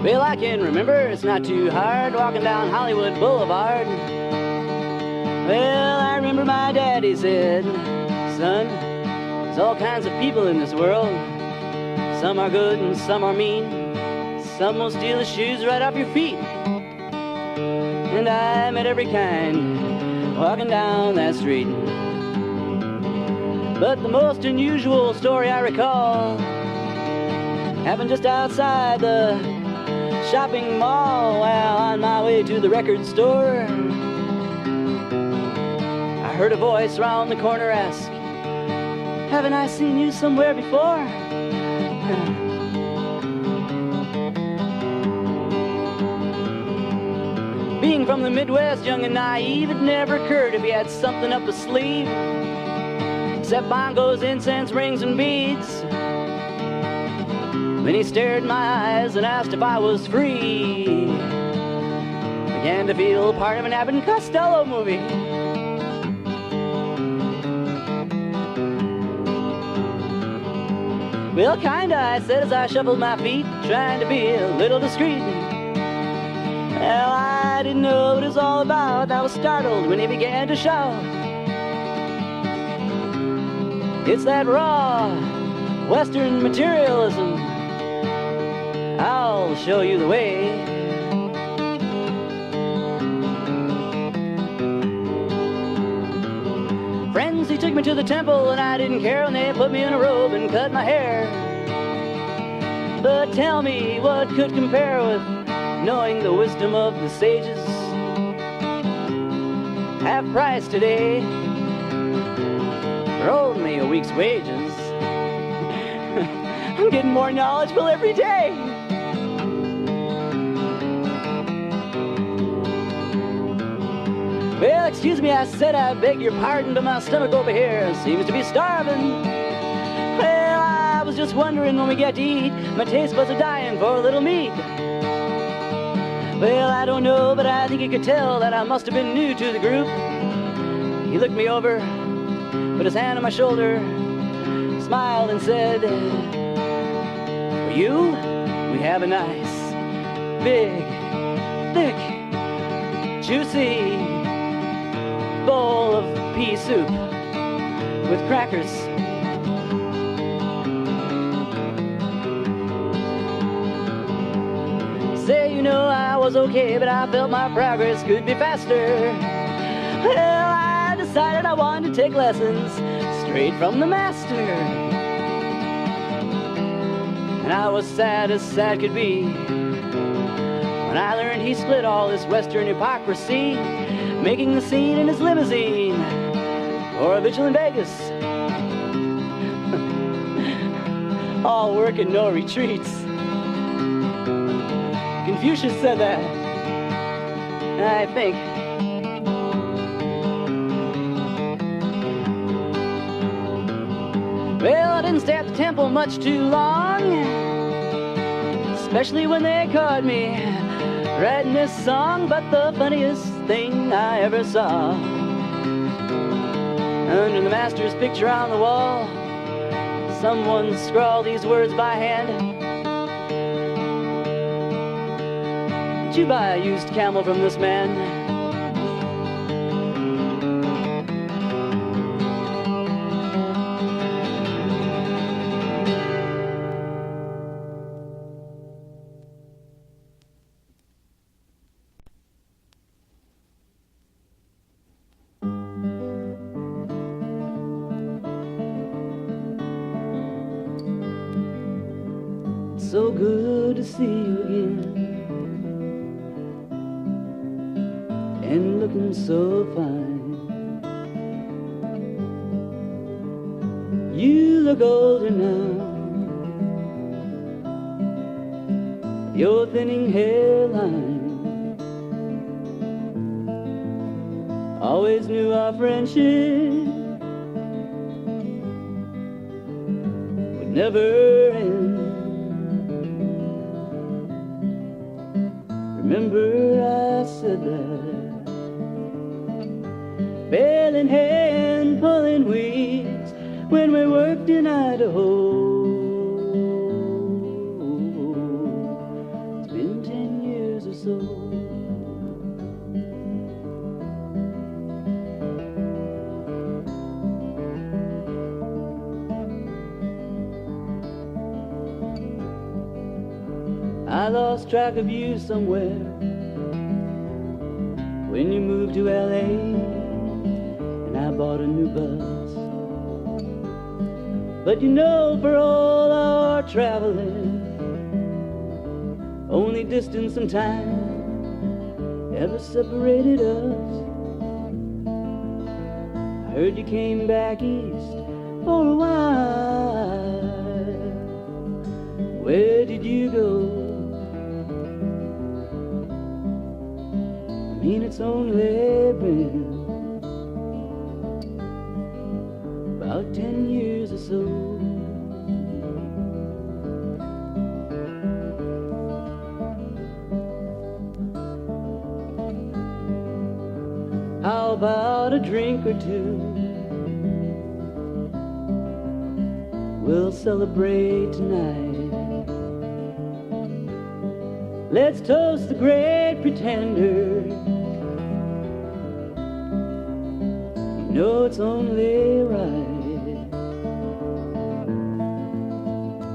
Well, I can remember, it's not too hard, walking down Hollywood Boulevard. Well, I remember my daddy said, son, there's all kinds of people in this world. Some are good and some are mean. Some will steal the shoes right off your feet. And I met every kind walking down that street. But the most unusual story I recall happened just outside the shopping mall while on my way to the record store. I heard a voice round the corner ask, haven't I seen you somewhere before? Being from the Midwest, young and naive, it never occurred if he had something up his sleeve except bongos, incense, rings, and beads. Then he stared in my eyes and asked if I was free. Began to feel part of an Abbott and Costello movie. Well, kinda, I said as I shuffled my feet, trying to be a little discreet. Well, I didn't know what it was all about. I was startled when he began to shout. It's that raw Western materialism. I'll show you the way. Friends, he took me to the temple and I didn't care when they put me in a robe and cut my hair. But tell me what could compare with knowing the wisdom of the sages. Half price today for only a week's wages. I'm getting more knowledgeable every day. Well, excuse me, I said, I beg your pardon, but my stomach over here seems to be starving. Well, I was just wondering when we get to eat, my taste buds are dying for a little meat. Well, I don't know, but I think he could tell that I must have been new to the group. He looked me over, put his hand on my shoulder, smiled and said, for you, we have a nice, big, thick, juicy bowl of pea soup with crackers. Say, you know, I was okay, but I felt my progress could be faster. Well, I decided I wanted to take lessons straight from the master. And I was sad as sad could be when I learned he split all this Western hypocrisy, making the scene in his limousine for a vigil in Vegas. All work and no retreats. Confucius said that, I think. Well, I didn't stay at the temple much too long, especially when they caught me writing this song. But the funniest thing I ever saw, under the master's picture on the wall, someone scrawled these words by hand. Did you buy a used camel from this man? So good to see you again, and looking so fine. You look older now, your thinning hairline. Always knew our friendship would never end. Remember I said that, bell in hand, pulling weeds when we worked in Idaho. It's been soul. I lost track of you somewhere when you moved to LA and I bought a new bus. But you know, for all our traveling, only distance and time ever separated us. I heard you came back east for a while. Where did you go? I mean, it's only been about 10 years or so. How about a drink or two? We'll celebrate tonight. Let's toast the great pretender. You know it's only right.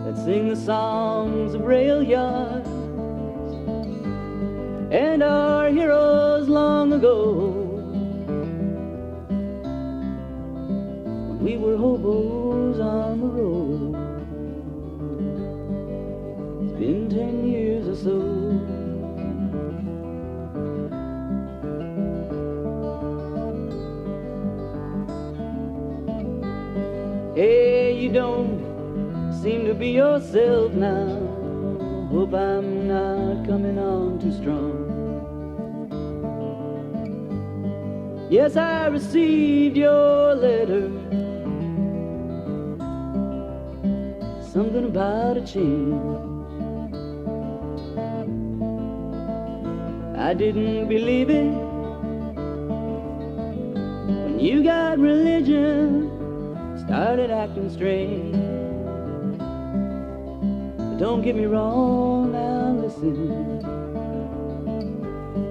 Let's sing the songs of rail yards and our heroes long ago, when we were hobos on the road. It's been 10 years or so. Hey, you don't seem to be yourself now. Hope I'm not coming on too strong. Yes, I received your letter, something about a change. I didn't believe it when you got religion, started acting strange. But don't get me wrong, now listen,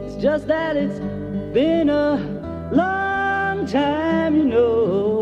it's just that it's been a long time, you know.